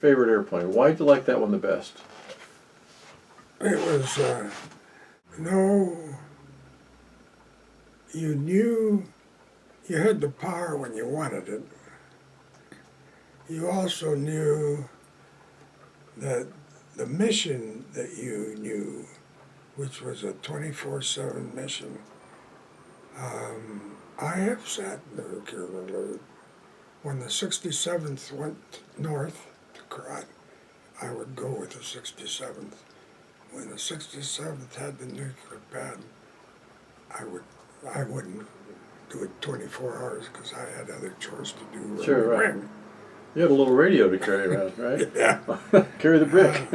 Favorite airplane? Why'd you like that one the best? It was, no, you knew you had the power when you wanted it. You also knew that the mission that you knew, which was a 24/7 mission. I have sat in the nuclear alert. When the 67th went north to Karat, I would go with the 67th. When the 67th had the nuclear pad, I wouldn't do it 24 hours because I had other chores to do. Sure, right. You had a little radio to carry around, right? Yeah. Carry the brick.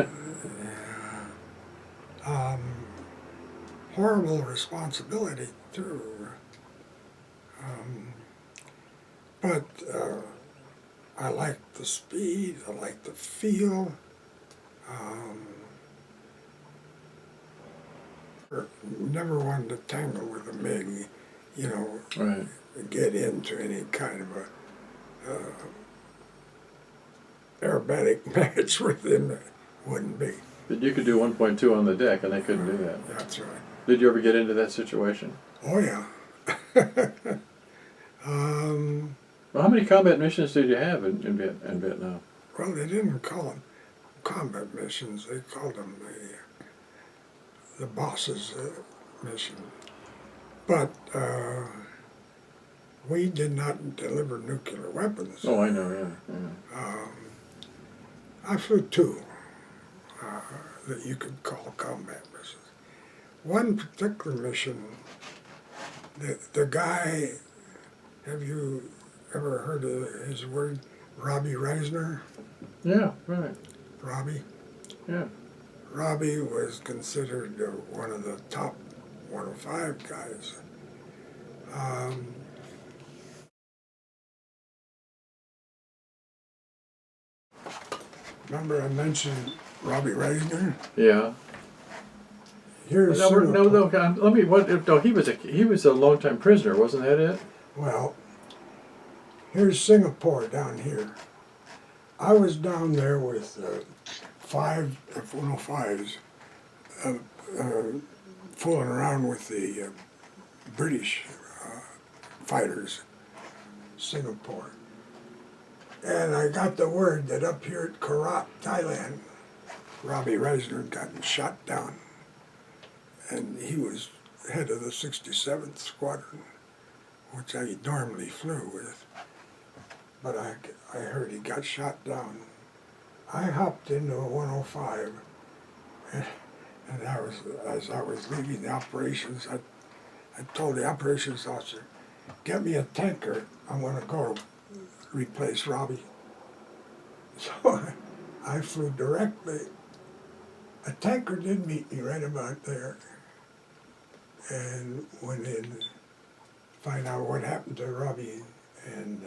Horrible responsibility too. But I liked the speed, I liked the feel. Never wanted to tangle with a MiG, you know, Right. get into any kind of a aerobatic match with him. It wouldn't be. But you could do 1.2 on the deck, and they couldn't do that. That's right. Did you ever get into that situation? Oh yeah. Well, how many combat missions did you have in Vietnam? Well, they didn't call them combat missions. They called them the boss's mission. But we did not deliver nuclear weapons. Oh, I know, yeah. I flew two that you could call combat missions. One particular mission, the guy, have you ever heard of his word, Robbie Reisner? Yeah, right. Robbie? Yeah. Robbie was considered one of the top 105 guys. Remember I mentioned Robbie Reisner? Yeah. Here's No, let me. What? No, he was a long-time prisoner, wasn't that it? Well, here's Singapore down here. I was down there with 5 F-105s fooling around with the British fighters, Singapore. And I got the word that up here at Karat, Thailand, Robbie Reisner had gotten shot down. And he was head of the 67th Squadron, which I normally flew with. But I heard he got shot down. I hopped into a 105, and as I was leaving the operations, I told the operations officer, get me a tanker, I'm going to go replace Robbie. So I flew directly. A tanker did meet me right about there and went in to find out what happened to Robbie, and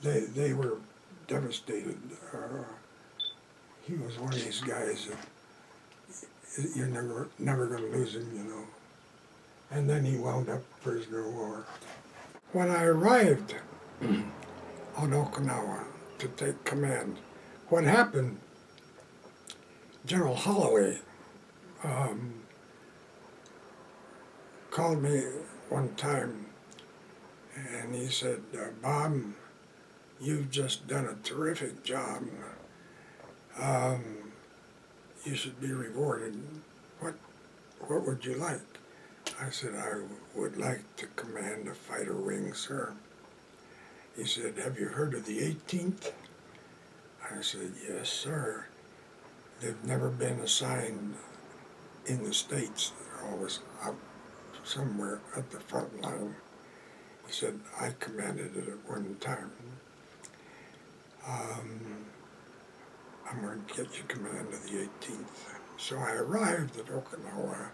they were devastated. He was one of these guys that you're never going to lose him, you know. And then he wound up prisoner of war. When I arrived on Okinawa to take command, what happened, General Holloway called me one time and he said, Bob, you've just done a terrific job. You should be rewarded. What would you like? I said, I would like to command a fighter wing, sir. He said, have you heard of the 18th? I said, yes, sir. They've never been assigned in the States. They're always out somewhere at the front line. He said, I commanded it at one time. I'm going to get you command of the 18th. So I arrived at Okinawa,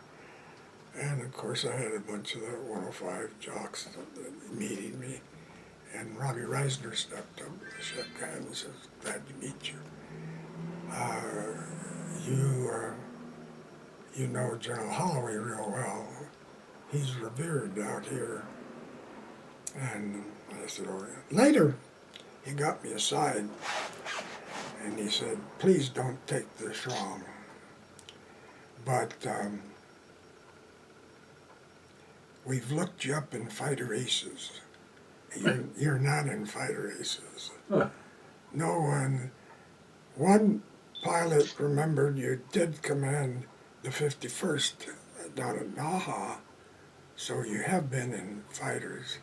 and of course I had a bunch of the 105 jocks meeting me, and Robbie Reisner stepped up, shook hands, and says, glad to meet you. You know General Holloway real well. He's revered out here. And I said, oh yeah. Later, he got me aside and he said, please don't take this wrong, but we've looked you up in fighter aces. You're not in fighter aces. Huh. No one pilot remembered you did command the 51st down at Naha, so you have been in fighters.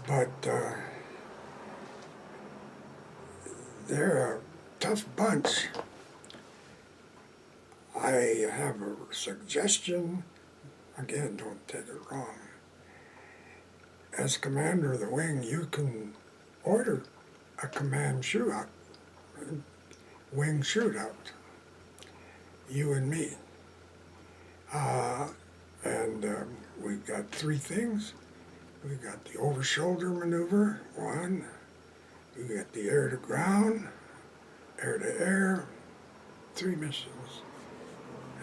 But they're a tough bunch. I have a suggestion. Again, don't take it wrong. As commander of the wing, you can order a command shootout, wing shootout, you and me. And we've got three things. We've got the over-shoulder maneuver, one. We've got the air-to-ground, air-to-air, 3 missions.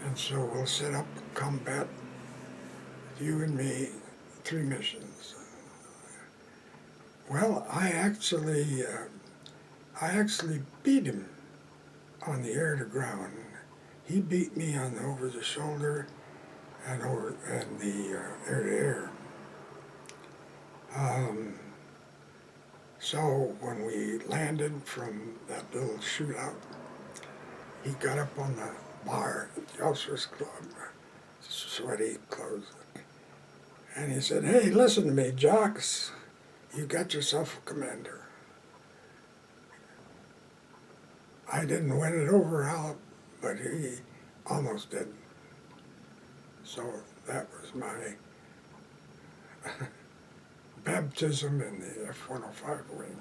And so we'll set up a combat, you and me, 3 missions. Well, I actually beat him on the air-to-ground. He beat me on the over-the-shoulder and the air-to-air. So when we landed from that little shootout, he got up on the bar at the officers' club, sweaty clothes, and he said, "Hey, listen to me, jocks. You got yourself a commander." I didn't win it over Al, but he almost did. So that was my baptism in the F-105 wing,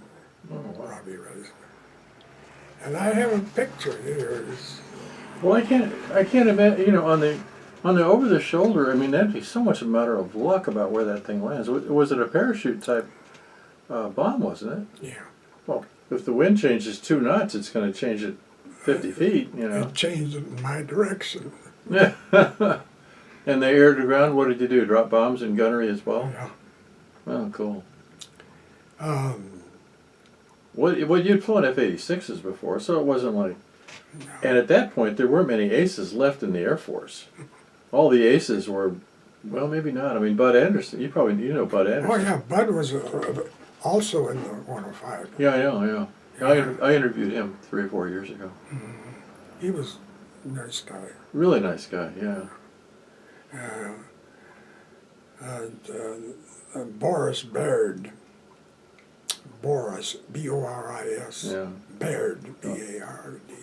Oh, wow. Robbie Reisner. And I have a picture here. Well, I can't imagine. You know, on the over the shoulder. I mean, that'd be so much a matter of luck about where that thing lands. Was it a parachute type bomb? Wasn't it? Yeah. Well, if the wind changes 2 knots, it's going to change it 50 feet. You know. It changed in my direction. Yeah. And the air to ground. What did you do? Drop bombs and gunnery as well? Yeah. Oh, cool. What you'd flown F-86s before, so it wasn't like. No. And at that point, there weren't many aces left in the Air Force. All the aces were, well, maybe not. I mean, Bud Anderson. You know Bud Anderson. Oh yeah, Bud was also in the 105. Yeah, I know. Yeah. I interviewed him 3 or 4 years ago. He was a nice guy. Really nice guy. Yeah. And Boris Baird. Boris, B-O-R-I-S. Yeah. Baird, B-A-R-D.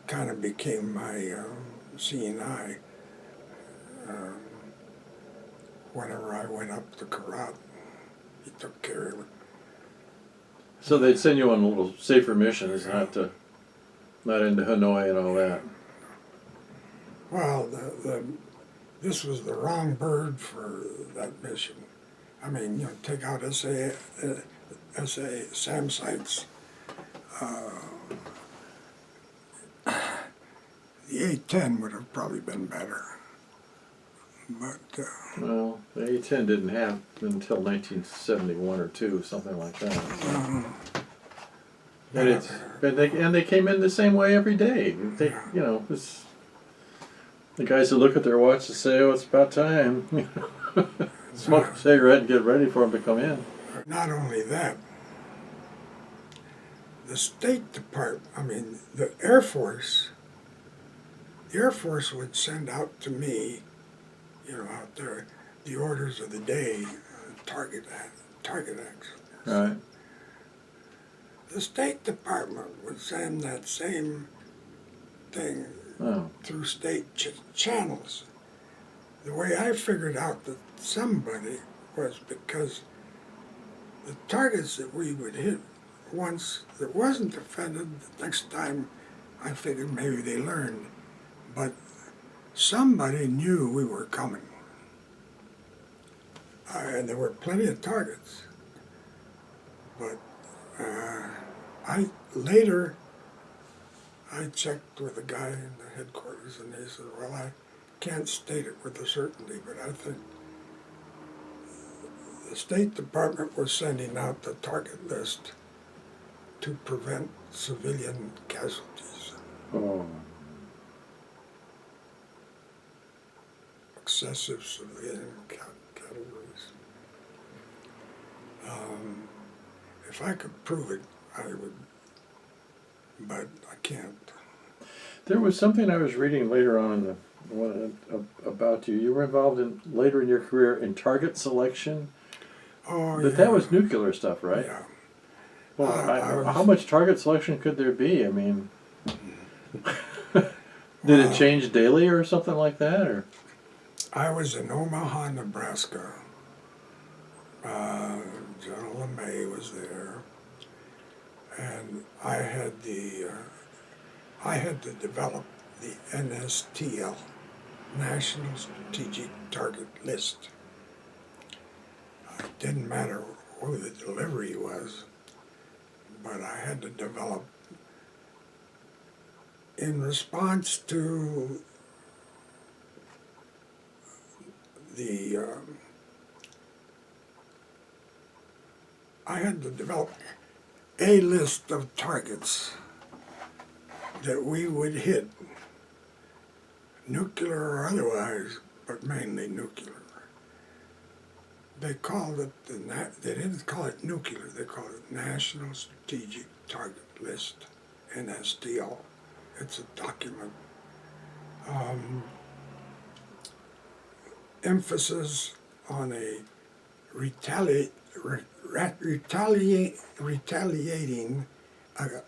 Kind of became my CNI whenever I went up to Karat. He took care of it. So they'd send you on a little safer missions, not into Hanoi and all that. Well, this was the wrong bird for that mission. I mean, take out SA SAM sites. The A-10 would have probably been better. But Well, the A-10 didn't have until 1971 or 2, something like that. And they came in the same way every day. They, the guys that look at their watch and say, "Oh, it's about time." Smoke a cigarette and get ready for them to come in. not only that, the State Department, the Air Force would send out to me, out there, the orders of the day, target actions. Right. The State Department would send that same thing through state channels. The way I figured out that somebody was because the targets that we would hit once that wasn't defended, the next time I figured maybe they learned, but somebody knew we were coming. And there were plenty of targets. But I checked with a guy in the headquarters and he said, "Well, I can't state it with a certainty, but I think the State Department was sending out the target list to prevent civilian casualties, Oh. excessive civilian casualties. If I could prove it, I would, but I can't. There was something I was reading later on in the one about you. You were involved in later in your career in target selection, Oh, but yeah. that was nuclear stuff, right? Yeah. Well, I was- how much target selection could there be? I mean, did it change daily or something like that, or? I was in Omaha, Nebraska. General LeMay was there, and I had to develop the NSTL, National Strategic Target List. It didn't matter who the delivery was, but I had to develop in response to the I had to develop a list of targets that we would hit, nuclear or otherwise, but mainly nuclear. They called it they didn't call it nuclear. They called it National Strategic Target List, NSTL. It's a document. Emphasis on a retaliating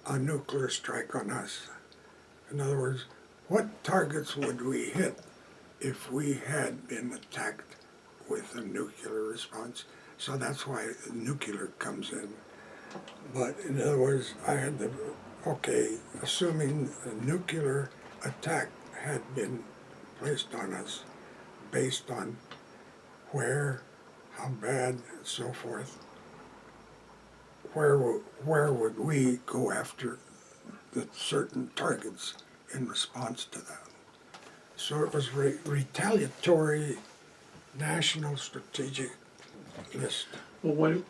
a nuclear strike on us. In other words, what targets would we hit if we had been attacked with a nuclear response? So that's why the nuclear comes in. But in other words, I had to, okay, assuming a nuclear attack had been placed on us based on where, how bad, and so forth, where would we go after the certain targets in response to that? So it was retaliatory national strategic list. Well, when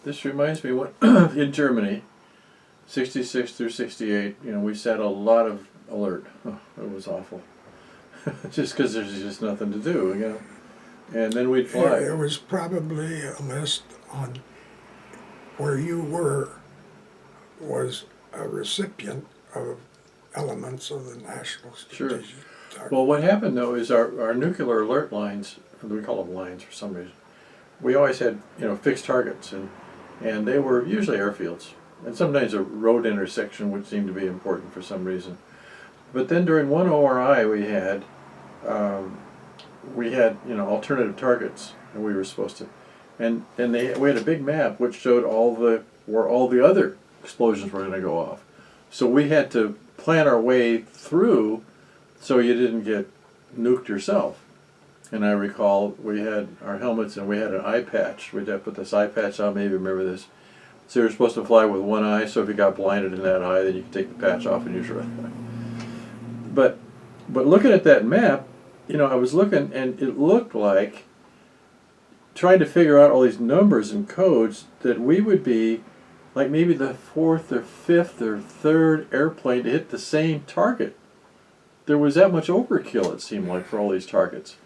this reminds me when in Germany, 66 through 68, we set a lot of alert. Oh, it was awful. Just because there's just nothing to do, And then we'd fly. There was probably a list on where you were was a recipient of elements of the national strategic target. Well, what happened though is our nuclear alert lines, we call them lines for some reason, we always had fixed targets, and they were usually airfields, and sometimes a road intersection would seem to be important for some reason. But then during one ORI we had alternative targets, and we were supposed to, and we had a big map which showed where all the other explosions were going to go off. So we had to plan our way through so you didn't get nuked yourself. And I recall we had our helmets and we had an eye patch. We'd have to put this eye patch on, maybe remember this. So you were supposed to fly with one eye, so if you got blinded in that eye, then you could take the patch off and use your other eye. But looking at that map, I was looking and it looked like, trying to figure out all these numbers and codes, that we would be like maybe the fourth or fifth or third airplane to hit the same target. There was that much overkill, it seemed like, for all these targets.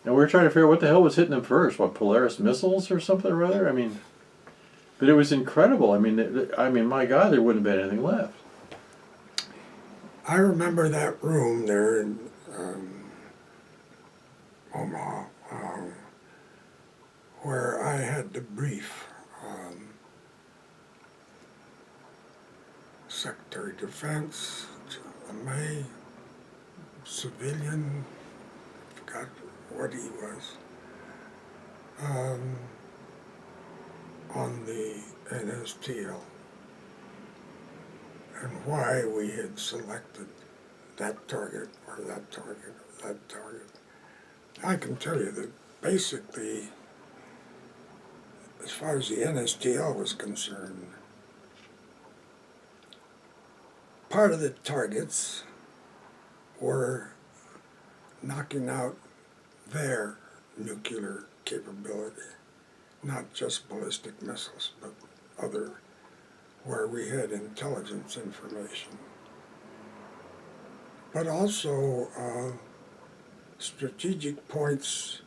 And we were trying to figure out what the hell was hitting them first. What, Polaris missiles or something or other? But it was incredible. My God, there wouldn't have been anything left. I remember that room there in Omaha, where I had to brief Secretary of Defense, LeMay, civilian, forgot what he was, on the NSTL and why we had selected that target or that target or that target. I can tell you that basically, as far as the NSTL was concerned, part of the targets were knocking out their nuclear capability. not just ballistic missiles, but other, where we had intelligence information. But also strategic points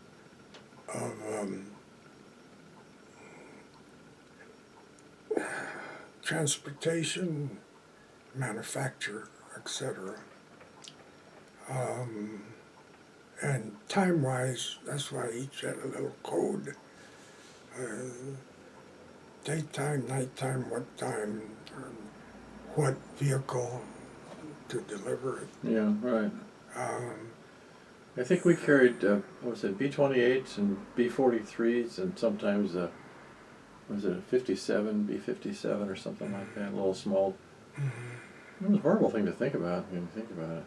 of transportation, manufacture, etc. And time-wise, that's why each had a little code. Daytime, nighttime, what time, what vehicle to deliver it. Yeah, right. I think we carried, what was it, B-28s and B-43s, and sometimes was it a 57, B-57 or something like that, a little small. Mm-hmm. It was a horrible thing to think about when you think about it.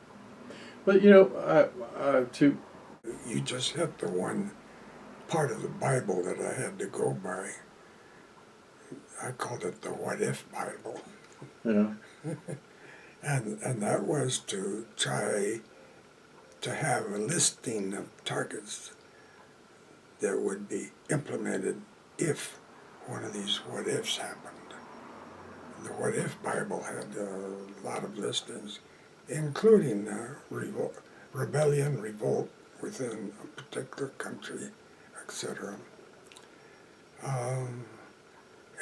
But, you know, You just hit the one part of the Bible that I had to go by. I called it the What If Bible. Yeah. And that was to try to have a listing of targets that would be implemented if one of these what ifs happened. The What If Bible had a lot of listings, including rebellion, revolt within a particular country, etc.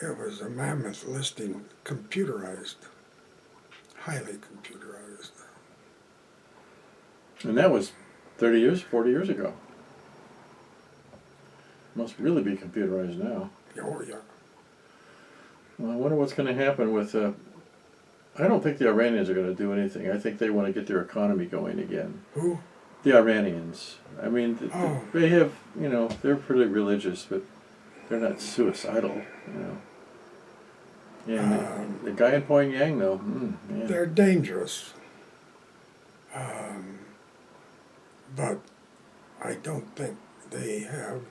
It was a mammoth listing, computerized, highly computerized. And that was 30 years, 40 years ago. Must really be computerized now. Oh, yeah. Well, I wonder what's going to happen with, I don't think the Iranians are going to do anything. I think they want to get their economy going again. Who? The Iranians. I mean, they have, you know, they're pretty religious, but they're not suicidal, you know. And the guy in Pyongyang, though, man. They're dangerous. But I don't think they have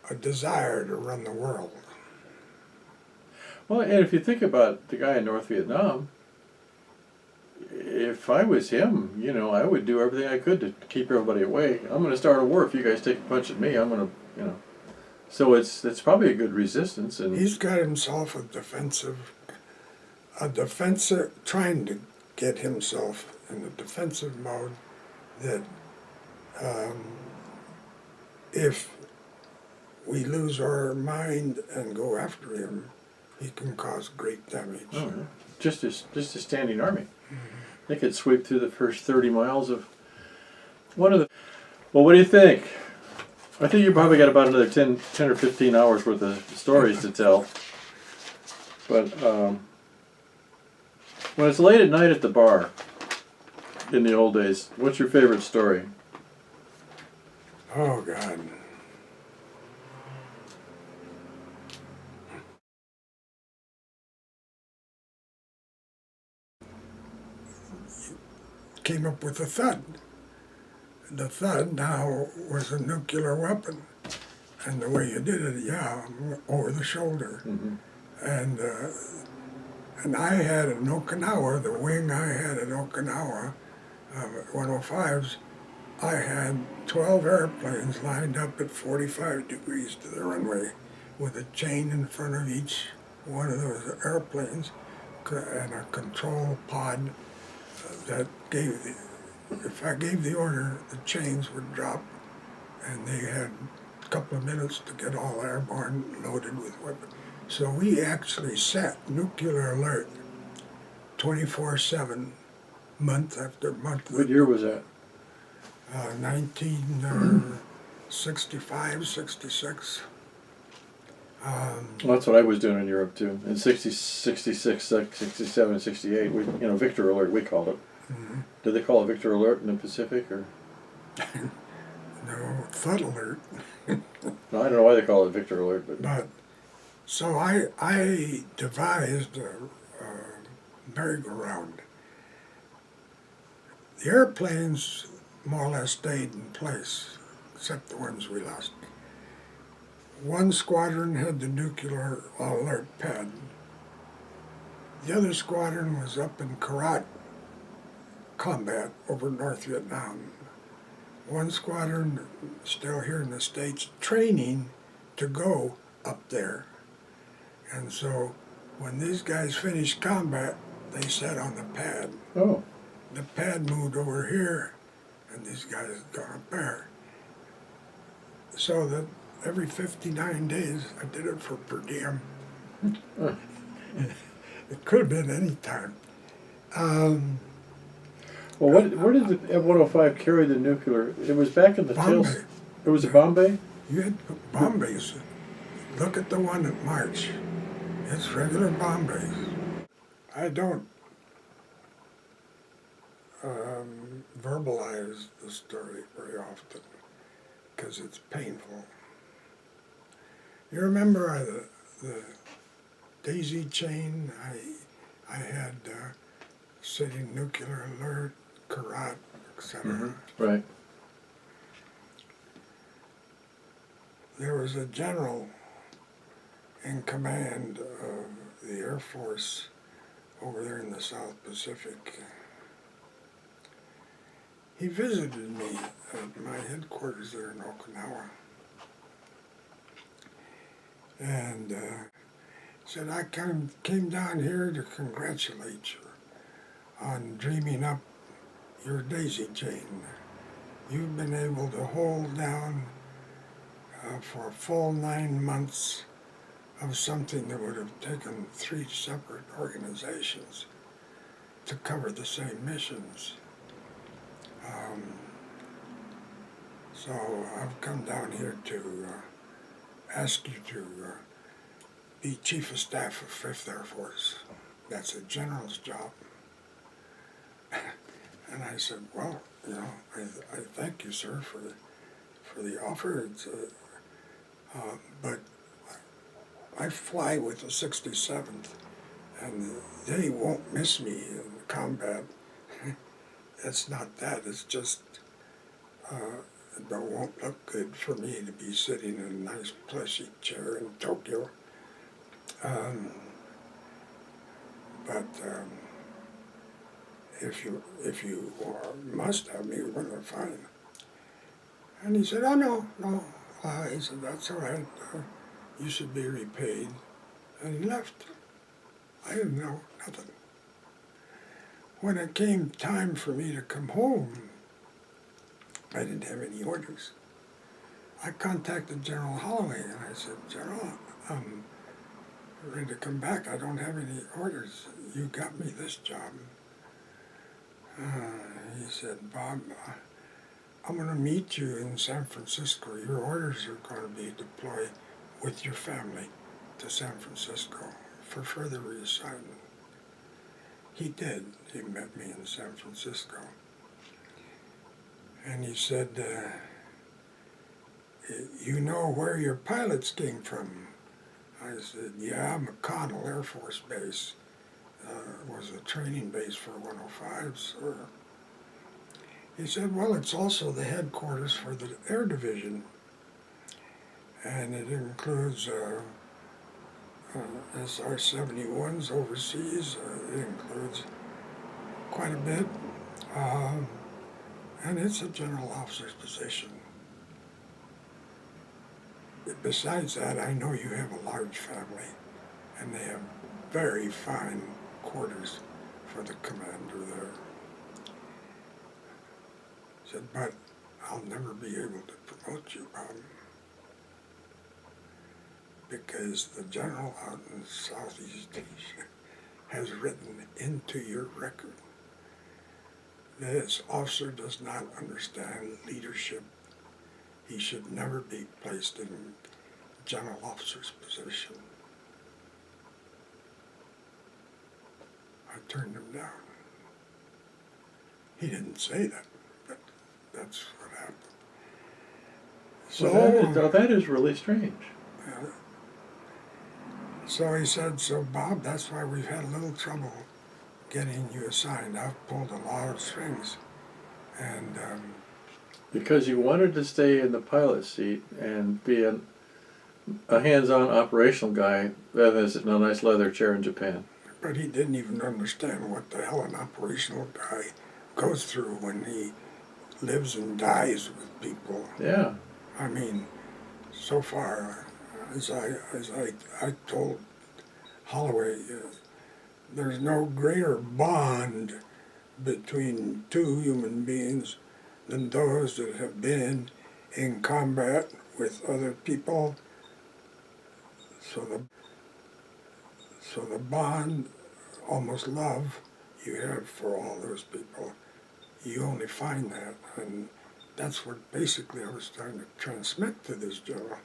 a desire to run the world. Well, and if you think about the guy in North Vietnam, if I was him, you know, I would do everything I could to keep everybody away. I'm going to start a war. If you guys take a punch at me, I'm going to, you know. So it's probably a good resistance. And he's got himself a defensive, trying to get himself in a defensive mode that if we lose our mind and go after him, he can cause great damage. Oh, yeah. Just a standing army. Mm-hmm. They could sweep through the first 30 miles of one of the. Well, what do you think? I think you probably got about another 10 or 15 hours worth of stories to tell. But when it's late at night at the bar, in the old days, what's your favorite story? Oh, God. Came up with a thud. The thud now was a nuclear weapon. And the way you did it, yeah, over the shoulder. Mm-hmm. And I had in Okinawa, the wing I had in Okinawa, 105s, I had 12 airplanes lined up at 45 degrees to the runway with a chain in front of each one of those airplanes and a control pod that gave if I gave the order, the chains would drop, and they had a couple of minutes to get all airborne loaded with weapons. So we actually set nuclear alert 24/7, month after month. What year was that? 1965, 66. Well, that's what I was doing in Europe too. In 66, 67, 68, we, you know, Victor Alert, we called it. Mm-hmm. Did they call it Victor Alert in the Pacific, or? No, Thud Alert. No, I don't know why they call it Victor Alert, But so I devised a merry-go-round. The airplanes more or less stayed in place, except the ones we lost. One squadron had the nuclear alert pad. The other squadron was up in Karat combat over North Vietnam. one squadron still here in the States training to go up there. And so when these guys finished combat, they sat on the pad. Oh. The pad moved over here, and these guys had gone up there. So that every 59 days, I did it for per diem. It could have been any time. Well, where did the F-105 carry the nuclear? It was back in the tails. Bombay. It was at Bombay? You had Bombays. Look at the one at March. It's regular Bombays. I don't verbalize the story very often because it's painful. You remember the daisy chain I had sitting nuclear alert, Karat, etc. Mm-hmm. Right. There was a general in command of the Air Force over there in the South Pacific. He visited me at my headquarters there in Okinawa. And said, I came down here to congratulate you on dreaming up your daisy chain. You've been able to hold down for a full 9 months of something that would have taken 3 separate organizations to cover the same missions. So I've come down here to ask you to be Chief of Staff of 5th Air Force. That's a general's job. And I said, well, you know, I thank you, sir, for the offer. It's, but I fly with the 67th, and they won't miss me in combat. It's not that. It's just it won't look good for me to be sitting in a nice plushy chair in Tokyo. But if you must have me, well, fine. And he said, oh, no. He said, that's all right. You should be repaid. And he left. I didn't know nothing. When it came time for me to come home, I didn't have any orders. I contacted General Holloway and I said, General, I'm ready to come back. I don't have any orders. You got me this job. He said, Bob, I'm going to meet you in San Francisco. Your orders are going to be deployed with your family to San Francisco for further reassignment. He did. He met me in San Francisco. And he said, you know where your pilots came from? I said, yeah, McConnell Air Force Base was a training base for 105s. He said, well, it's also the headquarters for the Air Division. And it includes SR-71s overseas. It includes quite a bit. And it's a general officer's position. Besides that, I know you have a large family, and they have very fine quarters for the commander there. I said, but I'll never be able to promote you, Bob, because the general out in Southeast Asia has written into your record that this officer does not understand leadership. He should never be placed in general officer's position. I turned him down. He didn't say that, but that's what happened. So that is really strange. So he said, so Bob, that's why we've had a little trouble getting you assigned. I've pulled a lot of strings. And because you wanted to stay in the pilot seat and be a hands-on operational guy rather than sit in a nice leather chair in Japan. But he didn't even understand what the hell an operational guy goes through when he lives and dies with people. Yeah. I mean, so far, as I told Holloway, there's no greater bond between two human beings than those that have been in combat with other people. So the bond, almost love, you have for all those people, you only find that, and that's what basically I was trying to transmit to this general.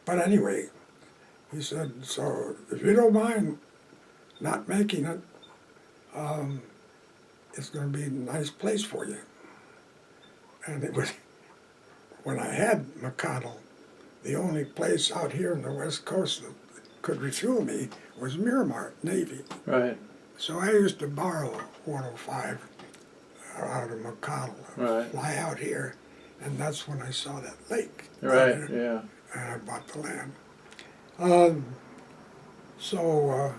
But anyway, he said, so if you don't mind not making it, it's going to be a nice place for you. And it was, when I had McConnell, the only place out here in the West Coast that could refuel me was Miramar, Navy. Right. So I used to borrow 105 out of McConnell, Right. fly out here, and that's when I saw that lake. Right. And Yeah. I bought the land. Um, so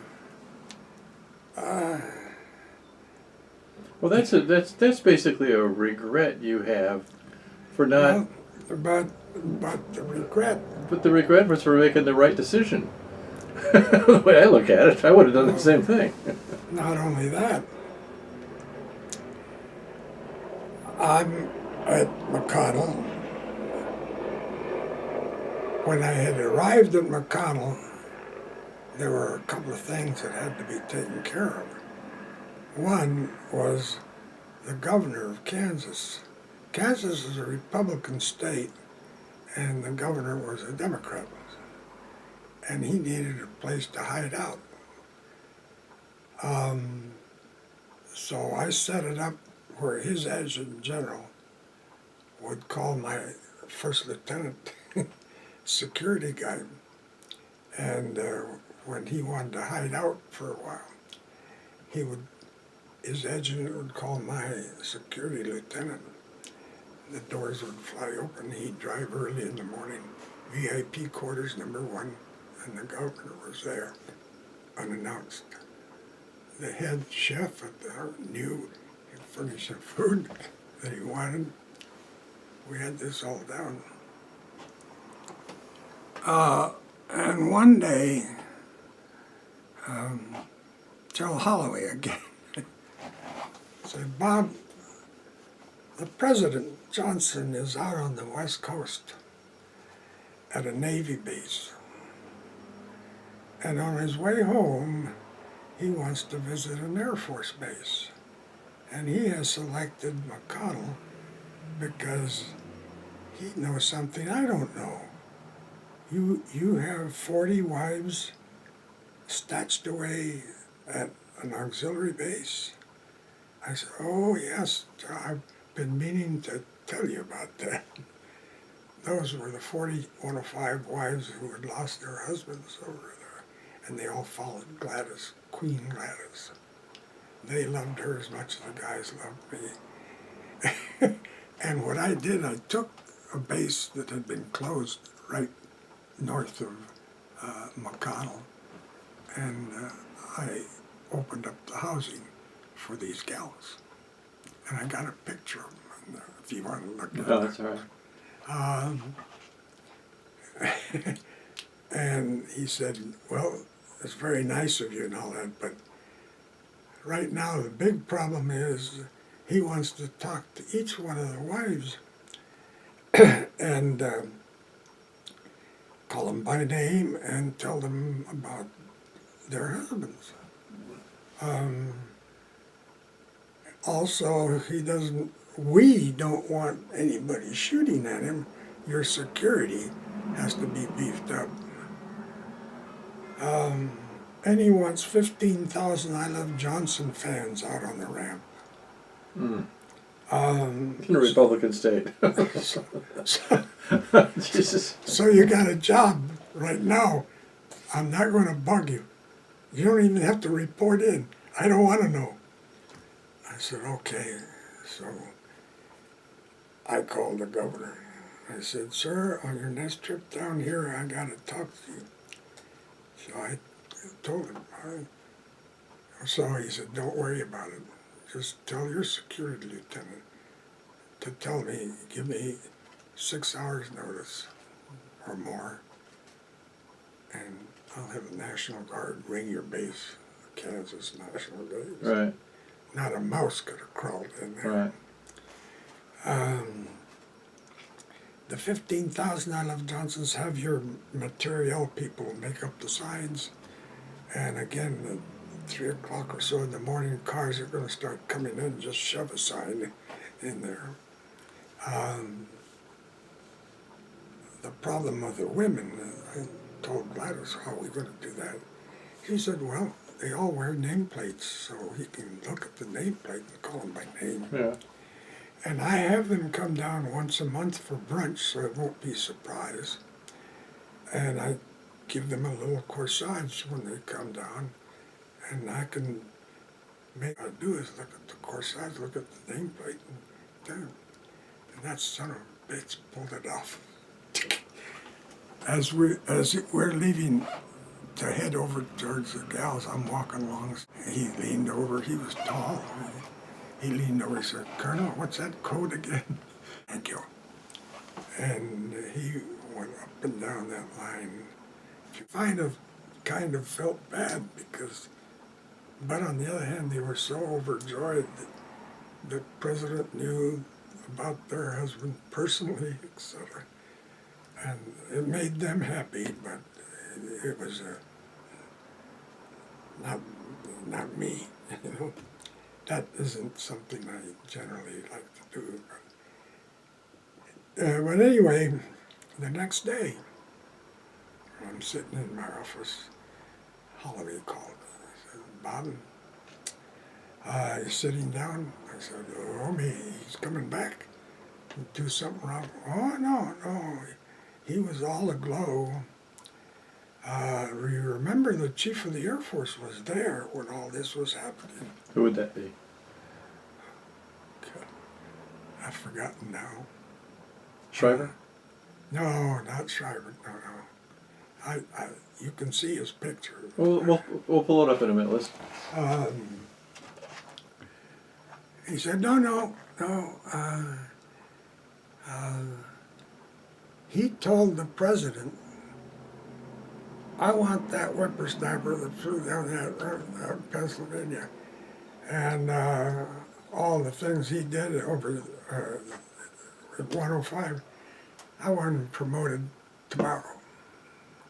Well, that's basically a regret you have for not. but the regret. But the regret was for making the right decision. The way I look at it, I would have done the same thing. Not only that, I'm at McConnell. When I had arrived at McConnell, there were a couple of things that had to be taken care of. One was the governor of Kansas. Kansas is a Republican state, and the governor was a Democrat. And he needed a place to hide out. So I set it up where his adjutant general would call my first lieutenant security guy. And when he wanted to hide out for a while, his adjutant would call my security lieutenant. The doors would fly open. He'd drive early in the morning, VIP quarters #1, and the governor was there, unannounced. The head chef at the knew he'd furnish him food that he wanted. We had this all down. And one day, General Holloway again said, Bob, the President Johnson is out on the West Coast at a Navy base. And on his way home, he wants to visit an Air Force base. And he has selected McConnell because he knows something I don't know. You have 40 wives stashed away at an auxiliary base? I said, oh yes, I've been meaning to tell you about that. Those were the 105 wives who had lost their husbands over there, and they all followed Gladys, Queen Gladys. They loved her as much as the guys loved me. And what I did, I took a base that had been closed right north of McConnell, and I opened up the housing for these gals. And I got a picture of them, if you want to look at it. Oh, that's all right. And he said, well, it's very nice of you and all that, but right now the big problem is he wants to talk to each one of the wives and call them by name and tell them about their husbands. Also, we don't want anybody shooting at him. Your security has to be beefed up. And he wants 15,000 I Love Johnson fans out on the ramp. In a Republican state. Jesus. So you got a job right now. I'm not going to bug you. You don't even have to report in. I don't want to know. I said, okay. So I called the governor. I said, sir, on your next trip down here, I got to talk to you. So I told him. So he said, don't worry about it. just tell your security lieutenant to tell me, give me 6 hours notice or more, and I'll have the National Guard ring your base, Kansas National Guard. Right. Not a mouse could have crawled in there. Right. The 15,000 I love Johnsons, have your material people make up the signs. And again, at 3 o'clock or so in the morning, cars are going to start coming in, just shove a sign in there. The problem of the women, I told Gladys, how are we going to do that? She said, well, they all wear nameplates, so he can look at the nameplate and call them by name. Yeah. And I have them come down once a month for brunch, so it won't be a surprise. And I give them a little corsage when they come down, and I can make what I do is look at the corsage, look at the nameplate, and that son of a bitch pulled it off. As we're leaving to head over towards the gals, I'm walking along. He leaned over. He was tall. He leaned over. He said, "Colonel, what's that code again?" "Thank you." And he went up and down that line. Kind of felt bad because, but on the other hand, they were so overjoyed that the president knew about their husband personally, etc. And it made them happy, but it was not me, you know. That isn't something I generally like to do. But anyway, the next day, I'm sitting in my office. Holloway called me. I said, "Bob, he's sitting down." I said, "Oh, me, he's coming back. Do something wrong?" "Oh, no. He was all aglow. You remember the chief of the Air Force was there when all this was happening." Who would that be? I've forgotten now. Shriver? No, not Shriver. No. You can see his picture. We'll pull it up in a minute. Let's. He said, no. He told the president, "I want that whippersnapper that flew down that road out in Pennsylvania, and all the things he did over at 105, I want him promoted tomorrow."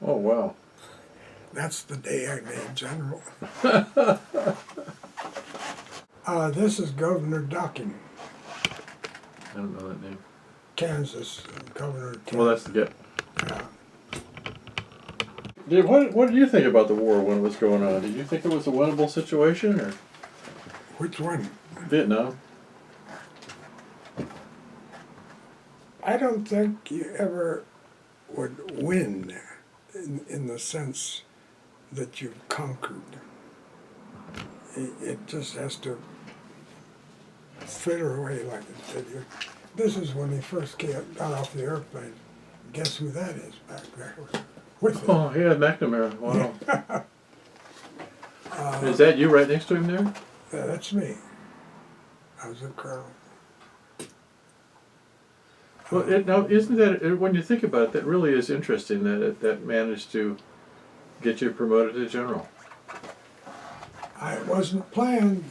Oh, wow. That's the day I made general. This is Governor Docking, I don't know that name. Kansas, Governor of Kansas. Well, that's the get. Yeah. What did you think about the war when it was going on? Did you think it was a winnable situation, or Which one? Viet Nam? I don't think you ever would win in the sense that you've conquered. It just has to fritter away like it did. This is when he first got off the airplane. Guess who that is back there with him? Oh, yeah, McNamara. Wow. Is that you right next to him there? Yeah, that's me. I was a colonel. Well, now isn't that, when you think about it, that really is interesting that that managed to get you promoted to general. It wasn't planned.